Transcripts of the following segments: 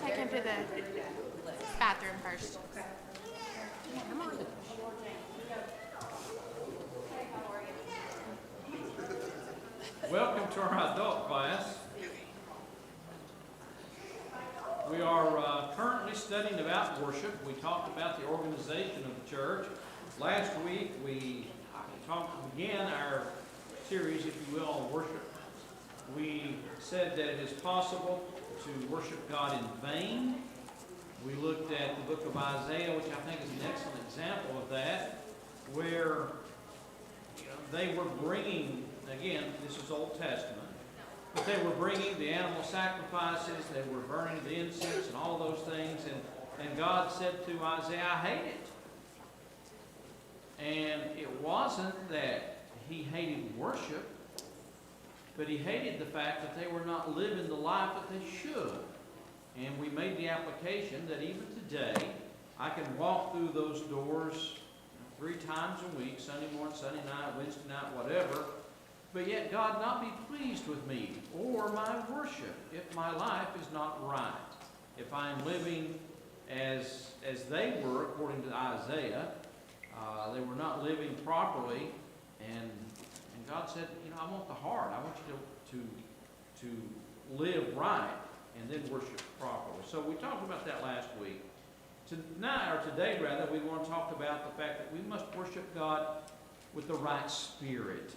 take him to the bathroom first. Come on. Welcome to our adult class. We are currently studying about worship. We talked about the organization of the church. Last week we began our series, if you will, on worship. We said that it is possible to worship God in vain. We looked at the book of Isaiah, which I think is an excellent example of that, where they were bringing, again, this is Old Testament, but they were bringing the animal sacrifices, they were burning the incense and all those things, and God said to Isaiah, I hate it. And it wasn't that he hated worship, but he hated the fact that they were not living the life that they should. And we made the application that even today, I can walk through those doors 3 times a week, Sunday morning, Sunday night, Wednesday night, whatever, but yet God not be pleased with me or my worship if my life is not right. If I am living as they were, according to Isaiah, they were not living properly, and God said, I want the heart. I want you to live right and then worship properly. So we talked about that last week. Today, we want to talk about the fact that we must worship God with the right spirit.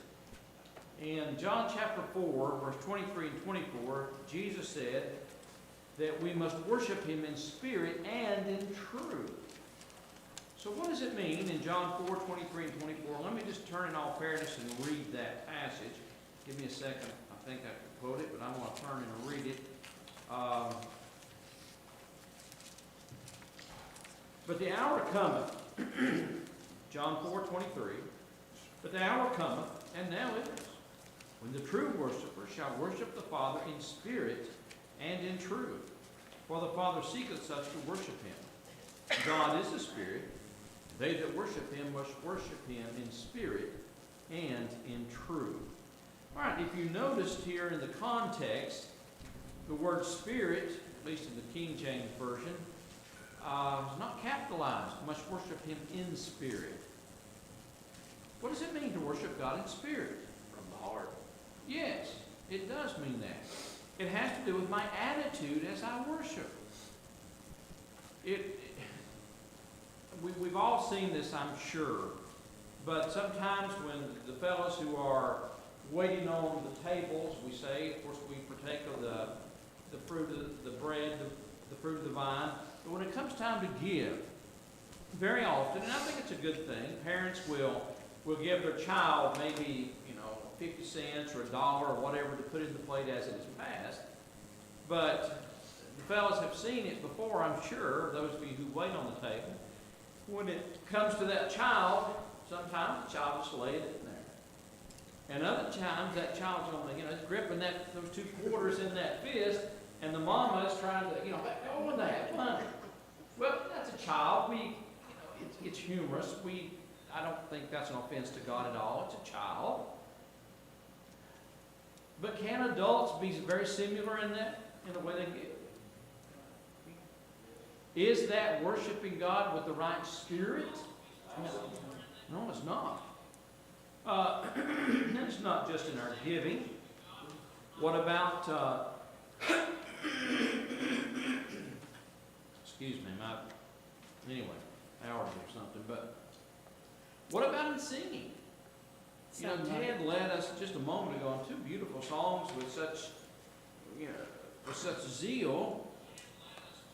In John chapter 4, verse 23 and 24, Jesus said that we must worship Him in spirit and in truth. So what does it mean in John 4, 23 and 24? Let me just turn in all fairness and read that passage. Give me a second. I think I could quote it, but I want to turn and read it. But the hour cometh, John 4, 23, but the hour cometh, and now is, when the true worshiper shall worship the Father in spirit and in truth. For the Father seeketh such to worship Him. God is a spirit. They that worship Him must worship Him in spirit and in truth. All right, if you noticed here in the context, the word spirit, at least in the King James Version, is not capitalized. You must worship Him in spirit. What does it mean to worship God in spirit? From the heart. Yes, it does mean that. It has to do with my attitude as I worship. We've all seen this, I'm sure, but sometimes when the fellows who are waiting on the tables, we say, of course, we partake of the fruit of the bread, the fruit of the vine, but when it comes time to give, very often, and I think it's a good thing, parents will give their child maybe 50 cents or $1 or whatever to put in the plate as it is passed. But the fellows have seen it before, I'm sure, those of you who wait on the table. When it comes to that child, sometimes the child just lays it in there. And other times that child's only, gripping those 2 quarters in that fist, and the mama is trying to, let go of that money. Well, that's a child. It's humorous. I don't think that's an offense to God at all. It's a child. But can adults be very similar in the way they give? Is that worshiping God with the right spirit? No, it's not. It's not just in our giving. What about, excuse me, anyway, allergy or something, but what about in singing? Ted led us just a moment ago on 2 beautiful songs with such zeal.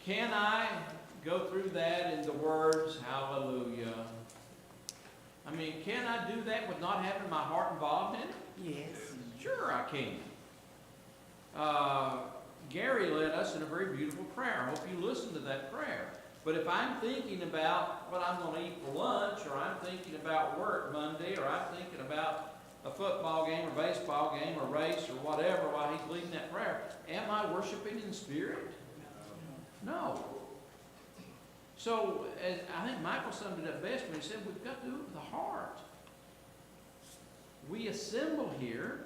Can I go through that in the words, hallelujah? Can I do that with not having my heart involved in it? Yes. Sure I can. Gary led us in a very beautiful prayer. I hope you listened to that prayer. But if I'm thinking about what I'm going to eat for lunch, or I'm thinking about work Monday, or I'm thinking about a football game or baseball game or race or whatever while he's leading that prayer, am I worshiping in spirit? No. So I think Michael summed it up best when he said we've got to do it with the heart. We assemble here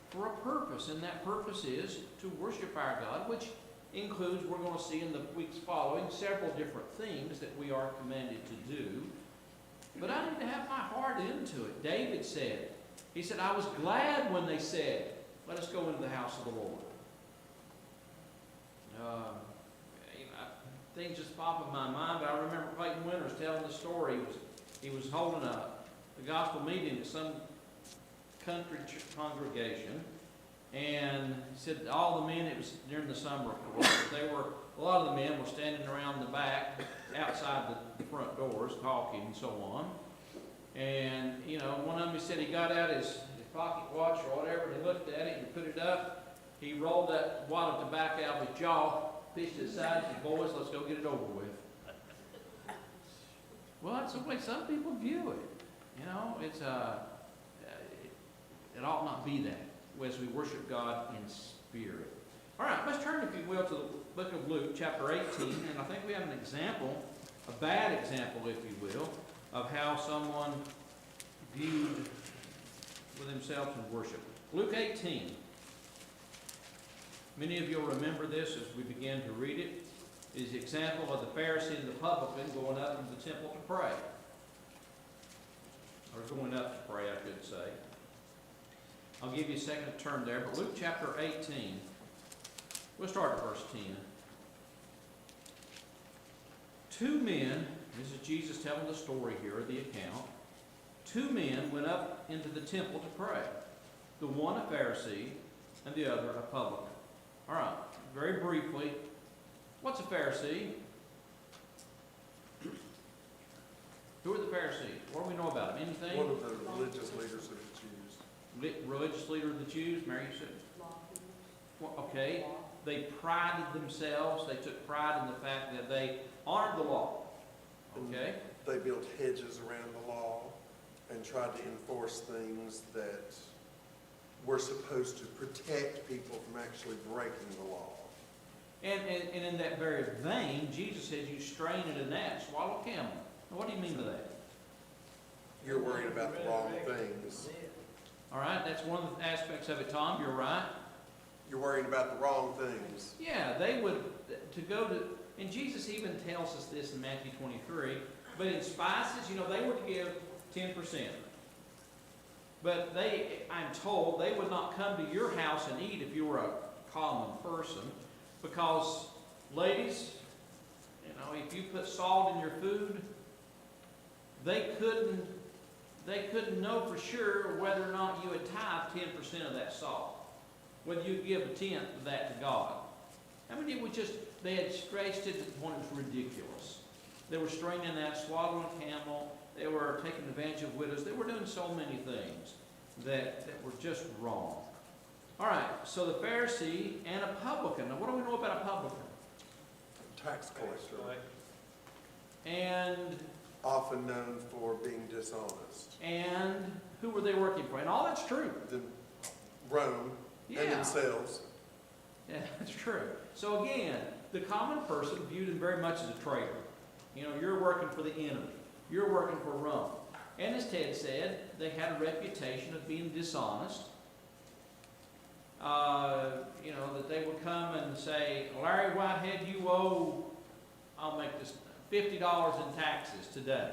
for a purpose, and that purpose is to worship our God, which includes, we're going to see in the weeks following, several different things that we are commanded to do. But I need to have my heart into it. David said, he said, I was glad when they said, let us go into the house of the Lord. Things just pop in my mind, but I remember Clayton Winters telling the story. He was holding a gospel meeting at some country congregation, and he said all the men, it was during the summer, of course, a lot of the men were standing around the back, outside the front doors, talking and so on. And, one of them, he said he got out his pocket watch or whatever, and he looked at it, and he put it up, he rolled that wad of tobacco out of his jaw, pitched it aside, and said, boys, let's go get it over with. Well, that's the way some people view it. It's it ought not be that as we worship God in spirit. All right, let's turn, if you will, to the book of Luke, chapter 18, and I think we have an example, a bad example, if you will, of how someone viewed with himself in worship. Luke 18. Many of you will remember this as we begin to read it. It is the example of the Pharisee and the publican going up into the temple to pray. Or going up to pray, I could say. I'll give you a second to turn there, but Luke chapter 18, we'll start at verse 10. Two men, this is Jesus telling the story here, the account. Two men went up into the temple to pray. The one a Pharisee and the other a publican. All right, very briefly, what's a Pharisee? Who are the Pharisees? What do we know about them? Anything? One of the religious leaders of the Jews. Religious leader of the Jews? Mary, you said? Well, okay. They prided themselves. They took pride in the fact that they honored the law. Okay? They built hedges around the law and tried to enforce things that were supposed to protect people from actually breaking the law. And in that very vein, Jesus says, you strain at a gnat, swallow a camel. Now, what do you mean by that? You're worried about the wrong things. All right, that's one of the aspects of it, Tom. You're right. You're worried about the wrong things. Yeah, they would, to go to, and Jesus even tells us this in Matthew 23, but in spices, they were to give 10%. But I'm told, they would not come to your house and eat if you were a common person, because, ladies, if you put salt in your food, they couldn't know for sure whether or not you had tithed 10% of that salt, whether you give a tenth of that to God. I mean, it was just, they had stretched it to the point it was ridiculous. They were straining that, swallowing a camel. They were taking advantage of widows. They were doing so many things that were just wrong. All right, so the Pharisee and a publican. Now, what do we know about a publican? Tax collector. And often known for being dishonest. And who were they working for? And all that's true. Rome and themselves. Yeah, that's true. So again, the common person viewed him very much as a traitor. You're working for the enemy. You're working for Rome. And as Ted said, they had a reputation of being dishonest. That they would come and say, Larry Whitehead, you owe, I'll make this $50 in taxes today.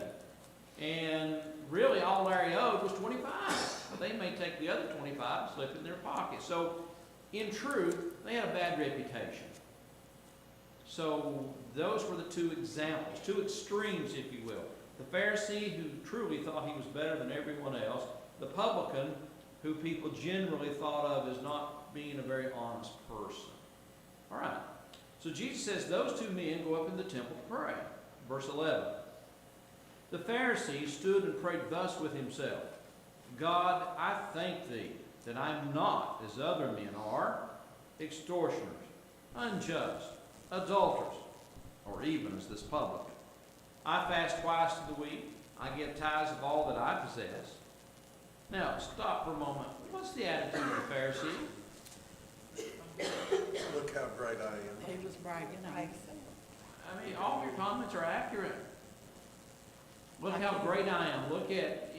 And really all Larry owed was $25. They may take the other $25 and slip in their pocket. So in truth, they had a bad reputation. So those were the two examples, two extremes, if you will. The Pharisee, who truly thought he was better than everyone else. The publican, who people generally thought of as not being a very honest person. All right. So Jesus says those two men go up in the temple to pray. Verse 11. The Pharisee stood and prayed thus with himself. God, I thank thee that I am not as other men are, extortioners, unjust, adulterers, or even as this publican. I fast twice to the week. I give tithes of all that I possess. Now, stop for a moment. What's the attitude of the Pharisee? Look how great I am. He was bragging on himself. I mean, all of your comments are accurate. Look how great I am. Look at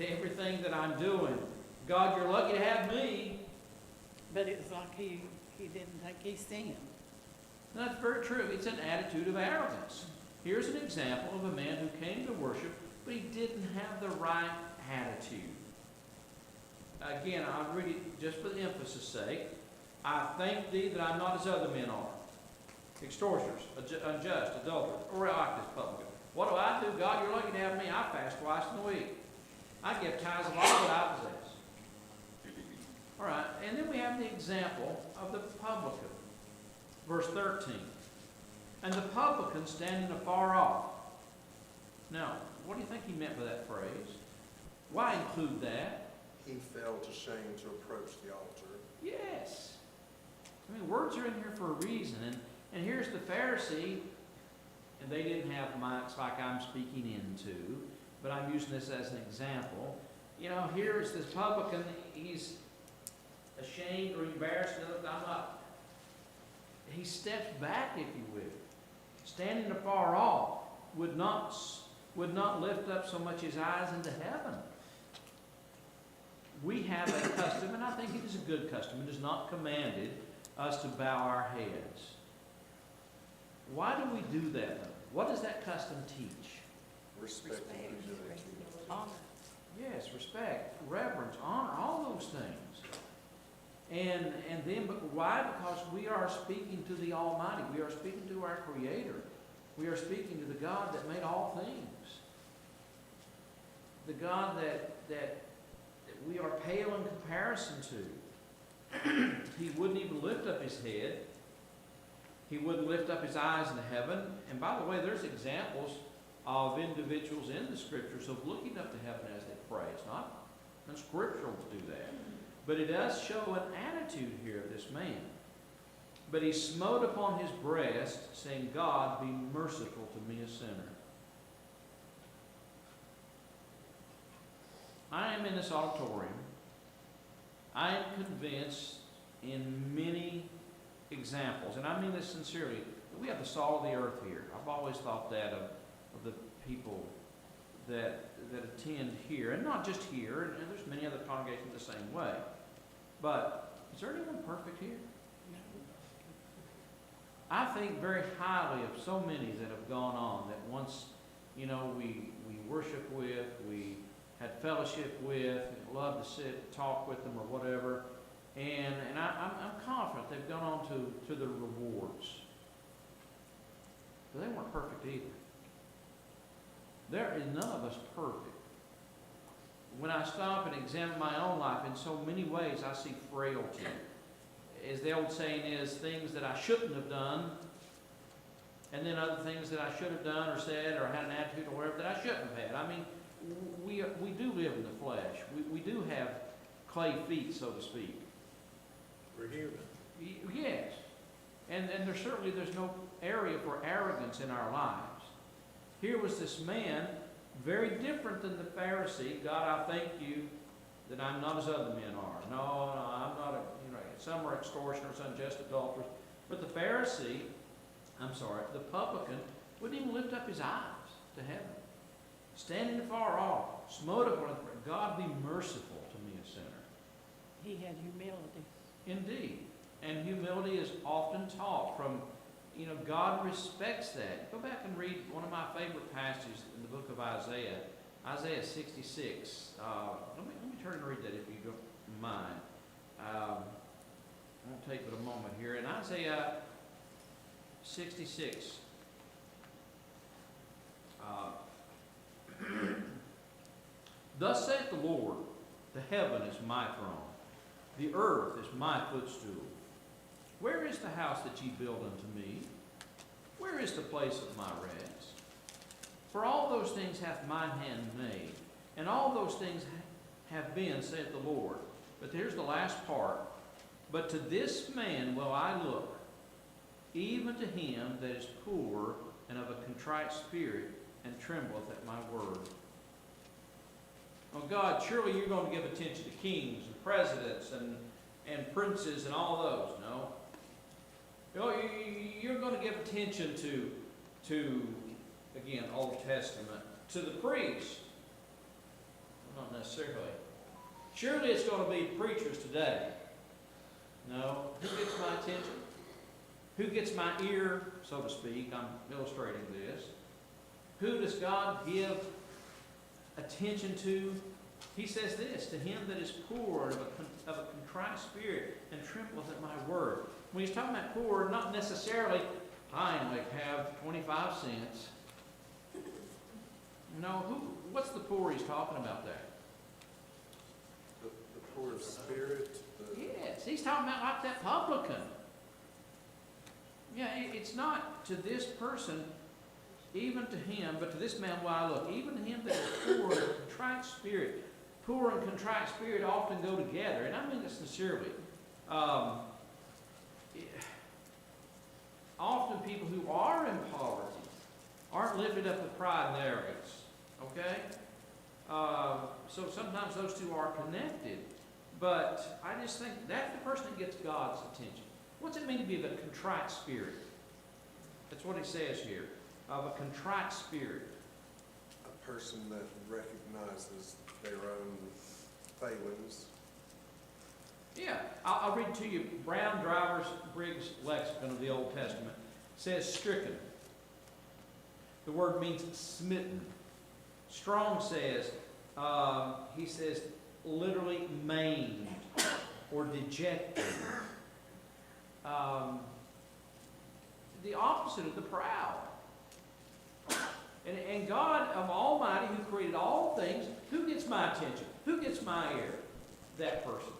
everything that I'm doing. God, you're lucky to have me. But it's like he he didn't think he seen. That's very true. It's an attitude of arrogance. Here's an example of a man who came to worship, but he didn't have the right attitude. Again, I'll read it just for the emphasis' sake. I thank thee that I'm not as other men are. Extortioners, unjust, adulterers, or like this publican. What do I do? God, you're lucky to have me. I fast twice in a week. I give tithes of all that I possess. All right, and then we have the example of the publican. Verse 13. And the publican standing afar off. Now, what do you think he meant by that phrase? Why include that? He felt ashamed to approach the altar. Yes. I mean, words are in here for a reason. And here's the Pharisee, and they didn't have mics like I'm speaking into, but I'm using this as an example. You know, here's this publican, he's ashamed or embarrassed. I'm not. He steps back, if you will. Standing afar off, would not lift up so much his eyes into heaven. We have a custom, and I think it is a good custom. It is not commanded us to bow our heads. Why do we do that, though? What does that custom teach? Respect and humility. Honor. Yes, respect, reverence, honor, all those things. And then, but why? Because we are speaking to the Almighty. We are speaking to our Creator. We are speaking to the God that made all things. The God that we are pale in comparison to. He wouldn't even lift up his head. He wouldn't lift up his eyes into heaven. And by the way, there's examples of individuals in the Scriptures of looking up to heaven as they pray. It's not unscriptural to do that. But it does show an attitude here of this man. But he smote upon his breast, saying, God, be merciful to me, a sinner. I am in this auditorium. I am convinced in many examples, and I mean this sincerely, that we have the salt of the earth here. I've always thought that of the people that attend here, and not just here, and there's many other congregations the same way. But is there anyone perfect here? I think very highly of so many that have gone on that once, we worship with, we had fellowship with, and love to sit and talk with them or whatever. And I'm confident they've gone on to the rewards. But they weren't perfect either. There is none of us perfect. When I stop and examine my own life, in so many ways I see frailty. As the old saying is, things that I shouldn't have done, and then other things that I should have done or said or had an attitude or whatever that I shouldn't have had. I mean, we do live in the flesh. We do have clay feet, so to speak. We're human. Yes. And there's no area for arrogance in our lives. Here was this man, very different than the Pharisee. God, I thank you that I'm not as other men are. No, I'm not some are extortioners, unjust adulterers. But the publican, wouldn't even lift up his eyes to heaven. Standing afar off, smote upon his breast, God, be merciful to me, a sinner. He had humility. Indeed. And humility is often taught from, God respects that. Go back and read one of my favorite passages in the book of Isaiah, Isaiah 66. Let me turn and read that if you don't mind. It won't take but a moment here. In Isaiah 66, thus saith the Lord, the heaven is my throne, the earth is my footstool. Where is the house that ye build unto me? Where is the place of my rest? For all those things hath mine hand made, and all those things have been, saith the Lord. But here's the last part. But to this man will I look, even to him that is poor and of a contrite spirit, and trembleth at my word. Oh God, surely you're going to give attention to kings and presidents and princes and all those. No. You're going to give attention to again, Old Testament, to the priest. Not necessarily. Surely it's going to be preachers today. No. Who gets my attention? Who gets my ear, so to speak? I'm illustrating this. Who does God give attention to? He says this, to him that is poor and of a contrite spirit and trembleth at my word. When he's talking about poor, not necessarily, I only have 25 cents. No, what's the poor he's talking about there? The poor of spirit. Yes, he's talking about like that publican. Yeah, it's not to this person, even to him, but to this man will I look, even to him that is poor and of contrite spirit. Poor and contrite spirit often go together, and I mean this sincerely. Often people who are in poverty aren't lifted up with pride and arrogance, okay? So sometimes those two are connected, but I just think that's the person that gets God's attention. What's it mean to be of a contrite spirit? That's what he says here, of a contrite spirit. A person that recognizes their own failings. Yeah, I'll read to you. Brown Drivers Briggs lexicon of the Old Testament says stricken. The word means smitten. Strong says, he says literally maimed or dejected. The opposite of the proud. And God of Almighty, who created all things, who gets my attention? Who gets my ear? That person.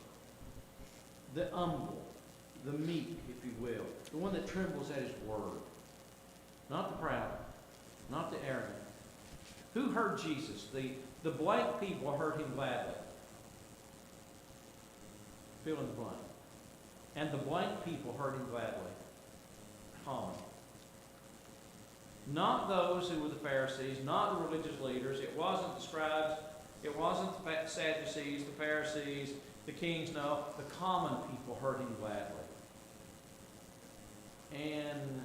The humble, the meek, if you will. The one that trembles at his word. Not the proud, not the arrogant. Who heard Jesus? The blank people heard him gladly. Fill in the blank. And the blank people heard him gladly. Common. Not those who were the Pharisees, not the religious leaders. It wasn't the scribes. It wasn't the Sadducees, the Pharisees, the kings. No, the common people heard him gladly. And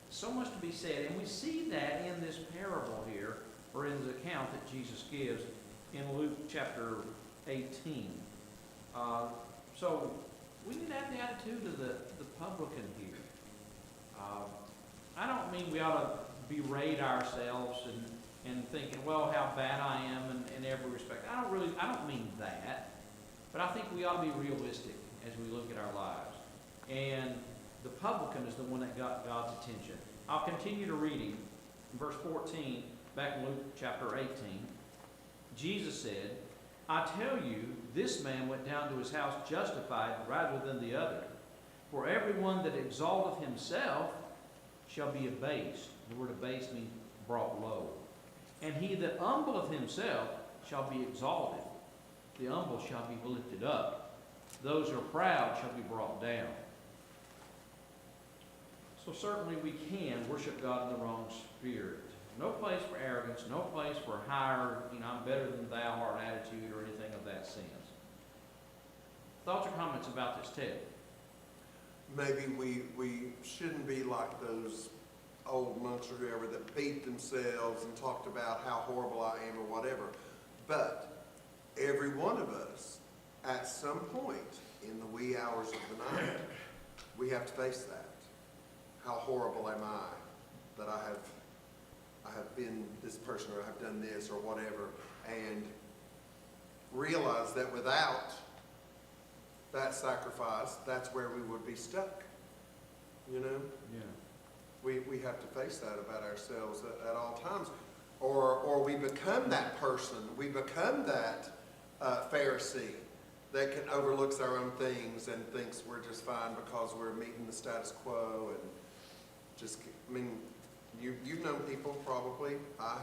so much to be said. And we see that in this parable here, or in the account that Jesus gives in Luke chapter 18. So we need to have the attitude of the publican here. I don't mean we ought to berate ourselves and thinking, well, how bad I am in every respect. I don't mean that. But I think we ought to be realistic as we look at our lives. And the publican is the one that got God's attention. I'll continue to reading. In verse 14, back in Luke chapter 18, Jesus said, I tell you, this man went down to his house justified rather than the other. For everyone that exalteth himself shall be abased. The word abased means brought low. And he that humbleth himself shall be exalted. The humble shall be lifted up. Those who are proud shall be brought down. So certainly we can worship God in the wrong spirit. No place for arrogance, no place for higher, I'm better than thou art attitude or anything of that sense. Thoughts or comments about this, Ted? Maybe we shouldn't be like those old monks or whoever that beat themselves and talked about how horrible I am or whatever. But every one of us, at some point in the wee hours of the night, we have to face that. How horrible am I that I have been this person or I have done this or whatever, and realize that without that sacrifice, that's where we would be stuck. You know? Yeah. We have to face that about ourselves at all times. Or we become that person. We become that Pharisee that overlooks our own things and thinks we're just fine because we're meeting the status quo and just, you've known people probably. I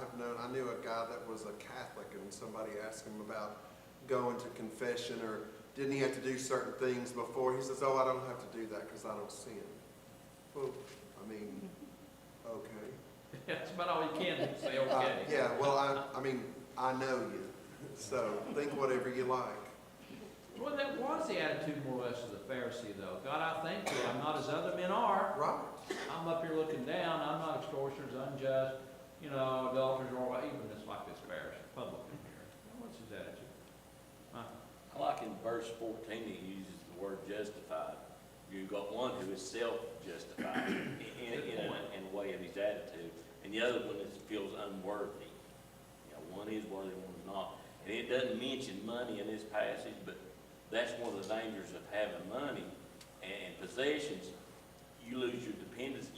knew a guy that was a Catholic, and somebody asked him about going to confession or didn't he have to do certain things before. He says, I don't have to do that because I don't sin. Well, okay. That's about all you can do, say okay. Yeah, well, I know you, so think whatever you like. Well, that was the attitude more or less of the Pharisee, though. God, I thank you. I'm not as other men are. Right. I'm up here looking down. I'm not extortioners, unjust, adulterers, or even just like this Pharisee, publican here. What's his attitude? I like in verse 14 he uses the word justified. You've got one who is self-justified in a way of his attitude, and the other one is feels unworthy. You know, one is worthy, one is not. And it doesn't mention money in this passage, but that's one of the dangers of having money and possessions. You lose your dependence.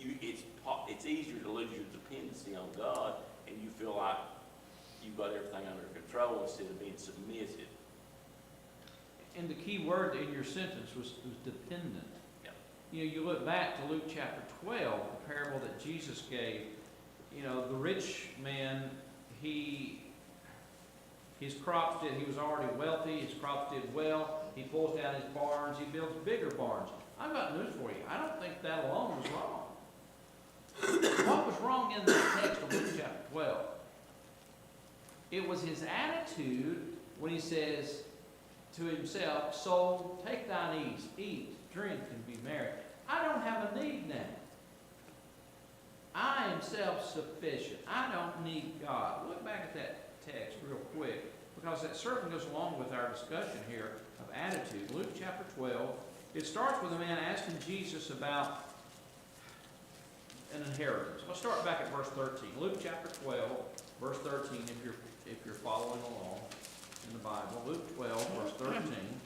It's easier to lose your dependency on God, and you feel like you've got everything under control instead of being submissive. And the key word in your sentence was dependent. Yep. You know, you look back to Luke chapter 12, the parable that Jesus gave. You know, the rich man, his crops he was already wealthy, his crops did well, he pulls down his barns, he builds bigger barns. I've got news for you. I don't think that alone was wrong. What was wrong in that text of Luke chapter 12? It was his attitude when he says to himself, "Soul, take thine ease, eat, drink, and be merry. I don't have a need now. I am self-sufficient. I don't need God." Look back at that text real quick, because that certainly goes along with our discussion here of attitude. Luke chapter 12, it starts with a man asking Jesus about an inheritance. Let's start back at verse 13. Luke chapter 12, verse 13, if you're following along in the Bible. Luke 12, verse 13.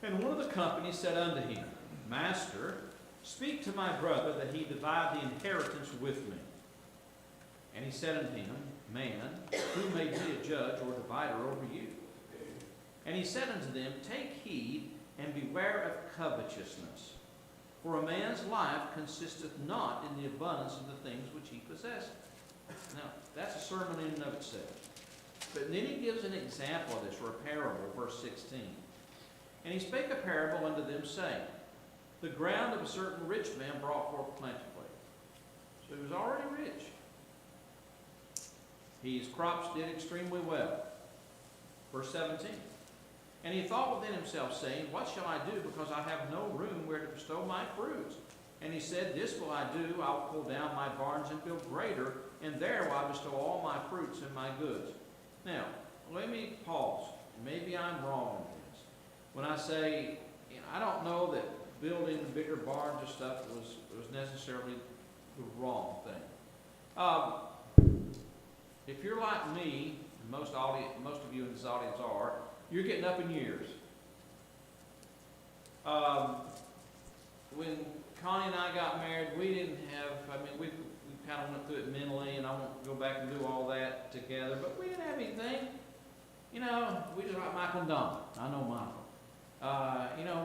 And one of the company said unto him, Master, speak to my brother that he divide the inheritance with me. And he said unto him, Man, who made me a judge or divider over you? And he said unto them, Take heed and beware of covetousness. For a man's life consisteth not in the abundance of the things which he possesseth. Now, that's a sermon in and of itself. But then he gives an example of this, or a parable, verse 16. And he spake a parable unto them, saying, The ground of a certain rich man brought forth plentifully. So he was already rich. His crops did extremely well. Verse 17. And he thought within himself, saying, What shall I do, because I have no room where to bestow my fruits? And he said, This will I do, I will pull down my barns and build greater, and there will I bestow all my fruits and my goods. Now, let me pause. Maybe I'm wrong in this. When I say, I don't know that building bigger barns and stuff was necessarily the wrong thing. If you're like me, and most of you in this audience are, you're getting up in years. When Connie and I got married, we didn't have, we kind of went through it mentally, and I won't go back and do all that together, but we didn't have anything. You know, we just like Michael and Don. I know Michael.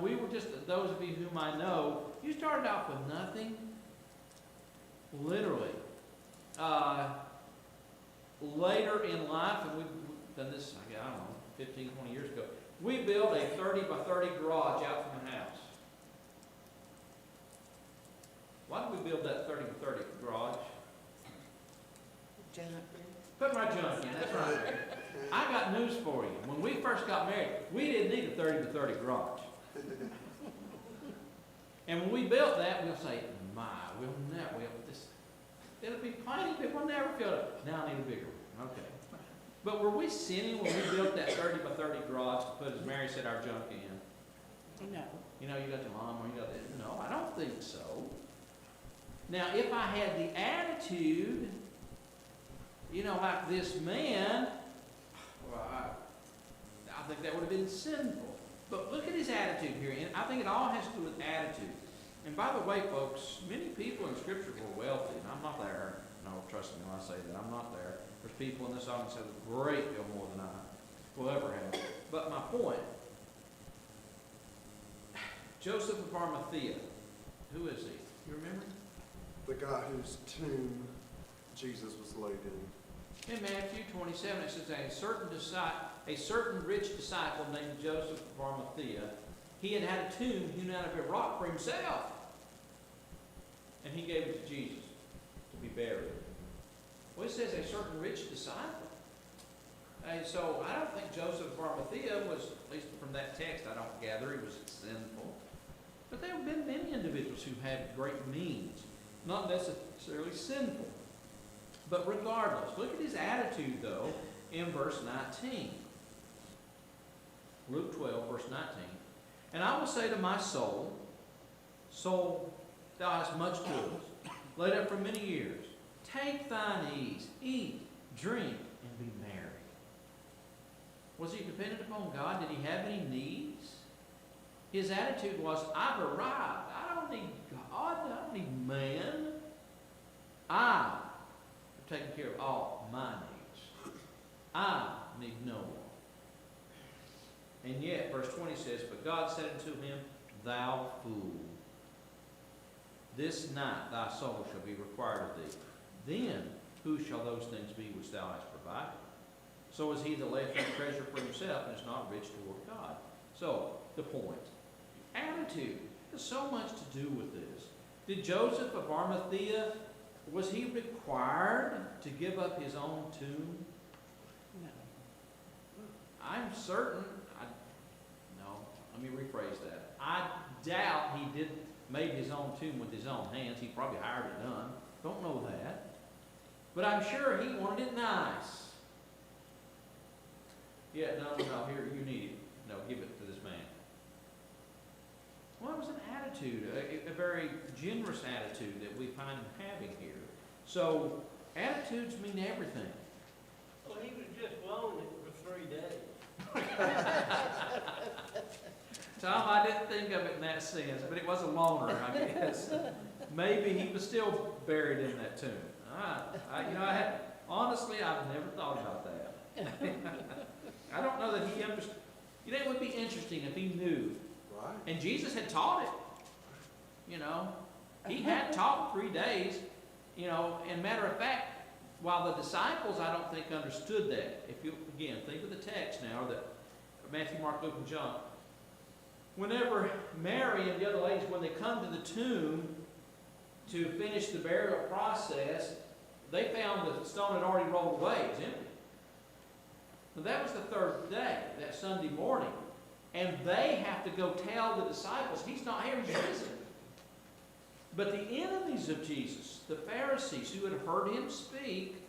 We were just, those of you whom I know, you started off with nothing, literally. Later in life, and we've done this, I don't know, 15, 20 years ago, we built a 30 by 30 garage out from the house. Why did we build that 30 by 30 garage? Junk. Put my junk in, that's right. I got news for you. When we first got married, we didn't need a 30 by 30 garage. And when we built that, we'll say, it'll be plenty, but we'll never fill it. Now I need a bigger one. Okay. But were we sinning when we built that 30 by 30 garage to put, as Mary said, our junk in? No. You got your lawnmower, you got that. No, I don't think so. Now, if I had the attitude, like this man, well, I think that would have been sinful. But look at his attitude here, and I think it all has to do with attitude. And by the way, folks, many people in Scripture were wealthy, and I'm not there. No, trust me when I say that. I'm not there. There's people in this audience that have a great deal more than I will ever have. But my point, Joseph of Arimathea, who is he? You remember? The guy whose tomb Jesus was laid in. In Matthew 27, it says, a certain rich disciple named Joseph of Arimathea, he had a tomb hewn out of a rock for himself. And he gave it to Jesus to be buried. Well, it says a certain rich disciple. And so I don't think Joseph of Arimathea was, at least from that text, I don't gather he was sinful. But there have been many individuals who had great means, not necessarily sinful. But regardless, look at his attitude, though. in verse 19. Luke 12, verse 19. And I will say to my soul, soul, thou hast much goods, laid up for many years. Take thine ease, eat, drink, and be merry. Was he dependent upon God? Did he have any needs? His attitude was, I've arrived. I don't need God. I don't need man. I have taken care of all my needs. I need no one. And yet, verse 20 says, but God said unto him, thou fool, this night thy soul shall be required of thee. Then who shall those things be which thou hast provided? So is he that layeth up treasure for himself and is not rich toward God. So, the point. Attitude has so much to do with this. Did Joseph of Arimathea, was he required to give up his own tomb? No. I'm certain, let me rephrase that. I doubt he did made his own tomb with his own hands. He probably hired it done. Don't know that. But I'm sure he wanted it nice. Yeah, no, here, you need it. No, give it to this man. Well, it was an attitude, a very generous attitude that we find him having here. So, attitudes mean everything. Well, he was just loaning it for 3 days. Tom, I didn't think of it in that sense, but it was a loner, I guess. Maybe he was still buried in that tomb. Honestly, I've never thought about that. I don't know that he understood. You know, it would be interesting if he knew. Right. And Jesus had taught it. You know, he had taught 3 days. You know, and matter of fact, while the disciples, I don't think, understood that. If you, again, think of the text now, that Matthew, Mark, Luke, and John. Whenever Mary and the other ladies, when they come to the tomb to finish the burial process, they found that the stone had already rolled away. It was empty. But that was the 3rd day, that Sunday morning. And they have to go tell the disciples, he's not here, he's risen. But the enemies of Jesus, the Pharisees who had heard him speak,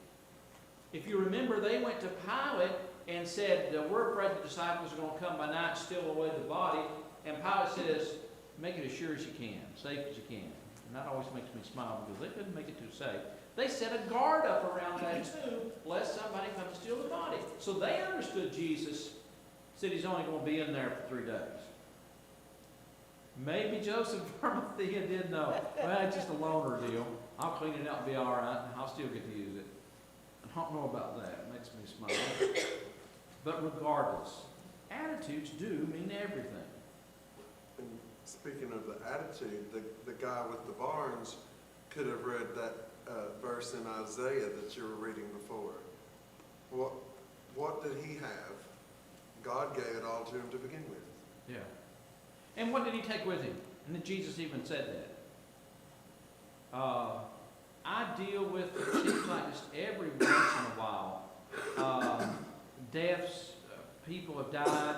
if you remember, they went to Pilate and said, we're afraid the disciples are going to come by night and steal away the body. And Pilate says, make it as sure as you can, safe as you can. And that always makes me smile because they couldn't make it too safe. They set a guard up around that tomb lest somebody come and steal the body. So they understood Jesus said he's only going to be in there for 3 days. Maybe Joseph of Arimathea did know. Well, it's just a loaner deal. I'll clean it out and be all right. I'll still get to use it. I don't know about that. It makes me smile. But regardless, attitudes do mean everything. And speaking of the attitude, the guy with the barns could have read that verse in Isaiah that you were reading before. What did he have? God gave it all to him to begin with. Yeah. And what did he take with him? And then Jesus even said that. I deal with, it seems like just every once in a while, deaths, people have died,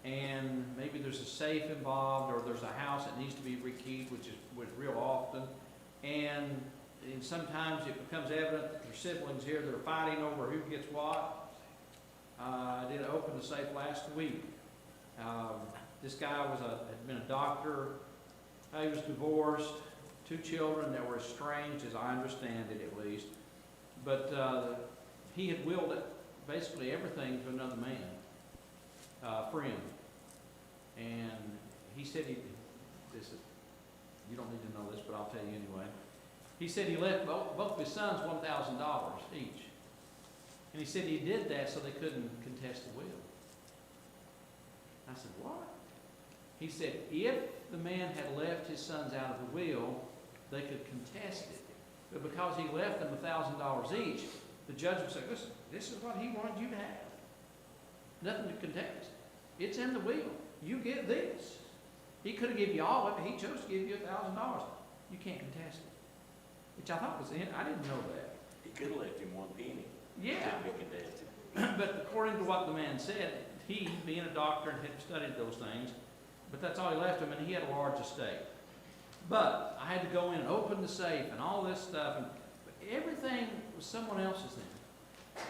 and maybe there's a safe involved, or there's a house that needs to be rekeyed, which is real often. And sometimes it becomes evident that there's siblings here that are fighting over who gets what. I did open the safe last week. This guy had been a doctor. He was divorced, 2 children that were estranged, as I understand it at least. But he had willed it, basically everything to another man, friend. And he said you don't need to know this, but I'll tell you anyway. He said he left both of his sons $1,000 each. And he said he did that so they couldn't contest the will. I said, what? He said, if the man had left his sons out of the will, they could contest it. But because he left them $1,000 each, the judge would say, listen, this is what he wanted you to have. Nothing to contest. It's in the will. You get this. He could have given you all of it, but he chose to give you $1,000. You can't contest it. Which I thought was, I didn't know that. He could have left him 1 penny. Yeah. Couldn't be contested. But according to what the man said, he, being a doctor and had studied those things, but that's all he left him, and he had a large estate. But I had to go in and open the safe and all this stuff, and everything was someone else's then.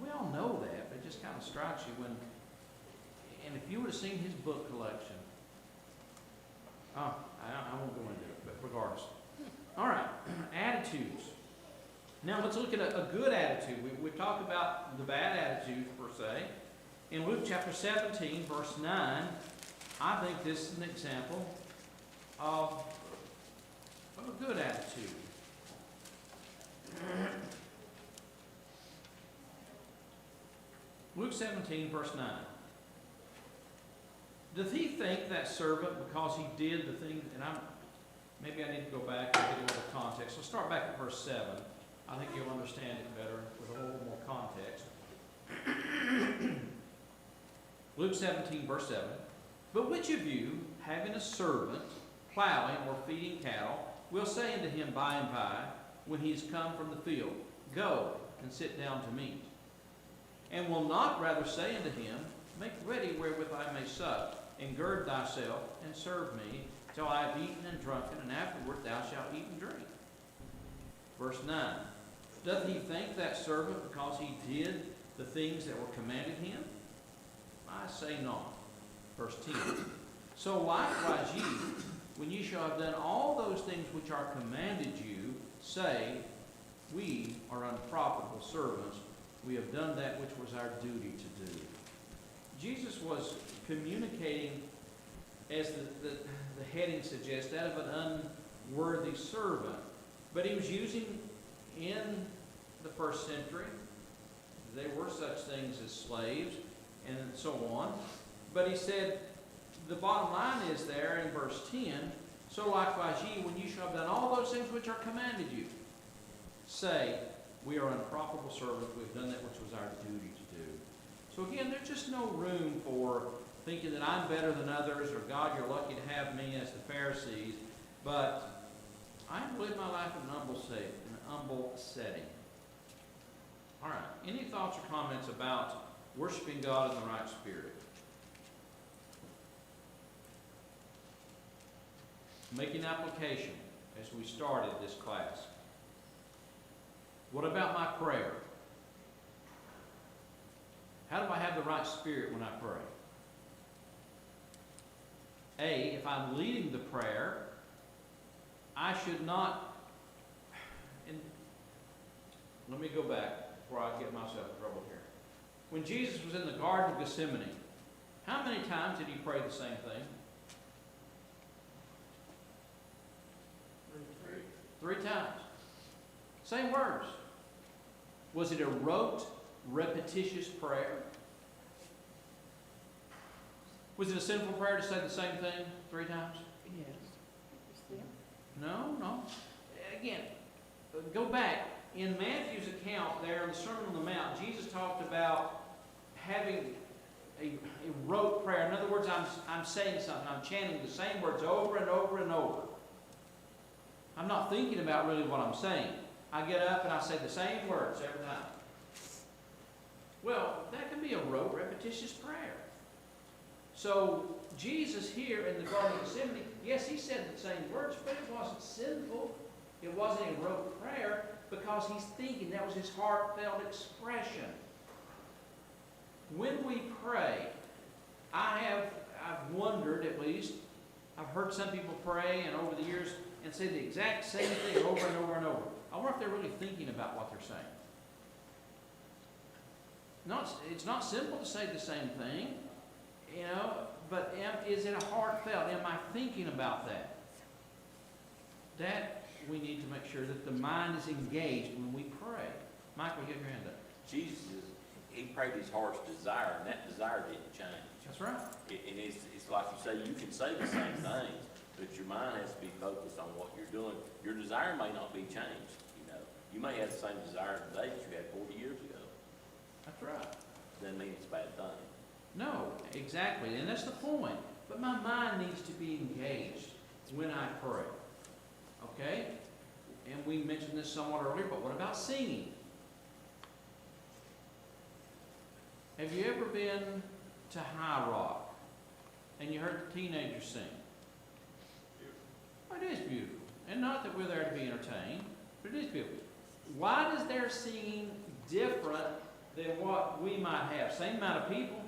We all know that, but it just kind of strikes you when, and if you would have seen his book collection, I won't go into it, but regardless. All right, attitudes. Now let's look at a good attitude. We've talked about the bad attitudes per se. In Luke chapter 17, verse 9, I think this is an example of a good attitude. Luke 17, verse 9. Doth he think that servant because he did the thing, and maybe I need to go back and get a little context. Let's start back at verse 7. I think you'll understand it better with a little more context. Luke 17, verse 7. But which of you, having a servant, plowing or feeding cattle, will say unto him by and by, when he is come from the field, Go and sit down to meat? And will not rather say unto him, Make ready wherewith I may sup, and gird thyself, and serve me, till I have eaten and drunken, and afterward thou shalt eat and drink? Verse 9. Doth he think that servant because he did the things that were commanded him? I say not. Verse 10. So likewise ye, when ye shall have done all those things which are commanded you, say, We are unprofitable servants. We have done that which was our duty to do. Jesus was communicating, as the heading suggests, that of an unworthy servant. But he was using, in the first century, there were such things as slaves and so on. But he said, the bottom line is there in verse 10, So likewise ye, when ye shall have done all those things which are commanded you, say, We are unprofitable servants, we have done that which was our duty to do. So again, there's just no room for thinking that I'm better than others, or God, you're lucky to have me as the Pharisees. But I have lived my life in an humble setting. All right. Any thoughts or comments about worshiping God in the right spirit? Making application as we started this class. What about my prayer? How do I have the right spirit when I pray? If I'm leading the prayer, I should not, and let me go back before I get myself in trouble here. When Jesus was in the Garden of Gethsemane, how many times did he pray the same thing? Three times. Same words. Was it a rote, repetitious prayer? Was it a sinful prayer to say the same thing 3 times? Yes. No. Again, go back. In Matthew's account there in the Sermon on the Mount, Jesus talked about having a rote prayer. In other words, I'm saying something. I'm chanting the same words over and over and over. I'm not thinking about really what I'm saying. I get up and I say the same words every time. Well, that can be a rote, repetitious prayer. So, Jesus here in the Garden of Gethsemane, yes, he said the same words, but it wasn't sinful. It wasn't a rote prayer because he's thinking. That was his heartfelt expression. When we pray, I've wondered at least, I've heard some people pray and over the years and say the exact same thing over and over and over. I wonder if they're really thinking about what they're saying. No, it's not simple to say the same thing, but is it a heartfelt? Am I thinking about that? That we need to make sure that the mind is engaged when we pray. Michael, you have your hand up. Jesus, he prayed his heart's desire, and that desire didn't change. That's right. And it's like you say, you can say the same things, but your mind has to be focused on what you're doing. Your desire may not be changed, You may have the same desire today that you had 40 years ago. That's right. Doesn't mean it's a bad thing. No, exactly. And that's the point. But my mind needs to be engaged when I pray. Okay? And we mentioned this somewhat earlier, but what about singing? Have you ever been to High Rock and you heard the teenagers sing? Oh, it is beautiful. And not that we're there to be entertained, but it is beautiful. Why is their singing different than what we might have. Same amount of people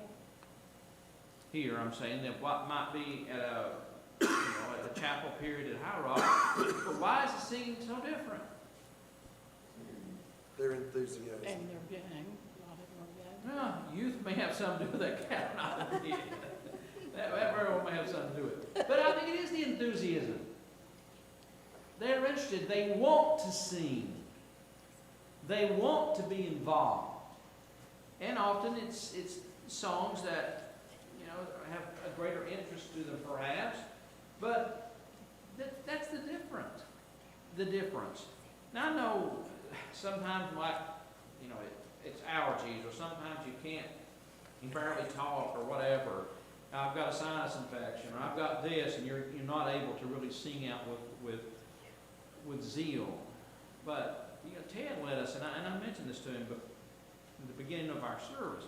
here, I'm saying, than what might be at a, at the chapel period at High Rock. But why is the singing so different? Their enthusiasm. And they're young, a lot of them are young. Well, youth may have something to do with that cat idea. That very well may have something to do with it. But I think it is the enthusiasm. They're interested. They want to sing. They want to be involved. And often it's songs that, have a greater interest to them perhaps. But that's the difference. The difference. Now I know sometimes like, it's allergies, or sometimes you barely talk or whatever. I've got a sinus infection, or I've got this, and you're not able to really sing out with zeal. But Ted led us, and I mentioned this to him, but in the beginning of our service,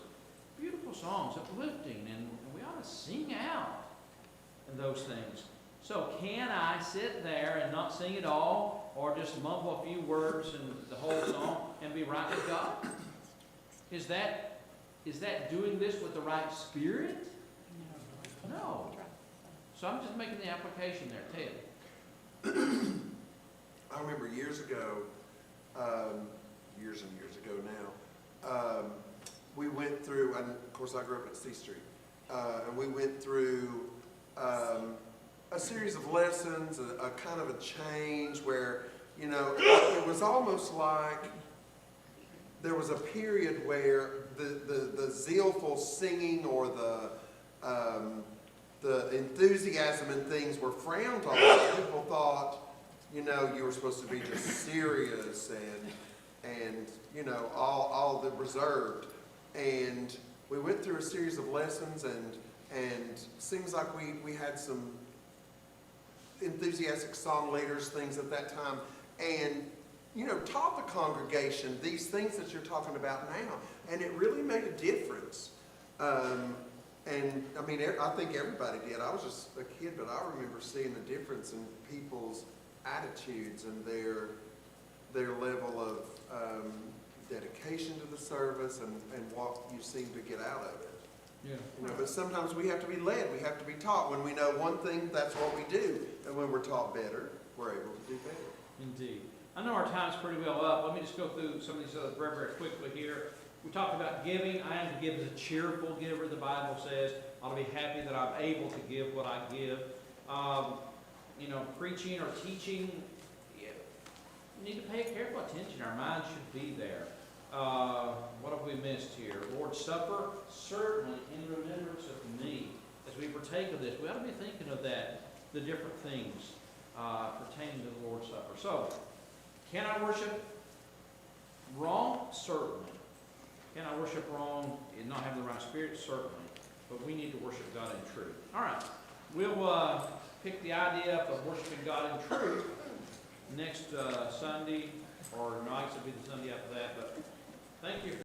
beautiful songs, uplifting, and we ought to sing out in those things. So can I sit there and not sing at all, or just mumble a few words and the whole song and be right with God? Is that doing this with the right spirit? No. So I'm just making the application there, Ted. I remember years ago, years and years ago now, we went through, and of course I grew up at C Street, and we went through a series of lessons, a kind of a change where, it was almost like there was a period where the zealful singing or the enthusiasm and things were frowned on. People thought, you were supposed to be just serious and all the reserved. And we went through a series of lessons, and seems like we had some enthusiastic song leaders, things at that time, and taught the congregation these things that you're talking about now, and it really made a difference. And I mean, I think everybody did. I was just a kid, but I remember seeing the difference in people's attitudes and their level of dedication to the service and what you seem to get out of it. Yeah. But sometimes we have to be led. We have to be taught. When we know one thing, that's what we do. And when we're taught better, we're able to do better. Indeed. I know our time's pretty well up. Let me just go through some of these others very, very quickly here. We talked about giving. I am to give as a cheerful giver, the Bible says. I ought to be happy that I'm able to give what I give. Preaching or teaching, you need to pay careful attention. Our minds should be there. What have we missed here? Lord's Supper, certainly in remembrance of me. As we partake of this, we ought to be thinking of that, the different things pertaining to the Lord's Supper. So, can I worship wrong? Certainly. Can I worship wrong and not have the right spirit? Certainly. But we need to worship God in truth. All right. We'll pick the idea up of worshiping God in truth next Sunday, or nights will be the Sunday after that. But thank you.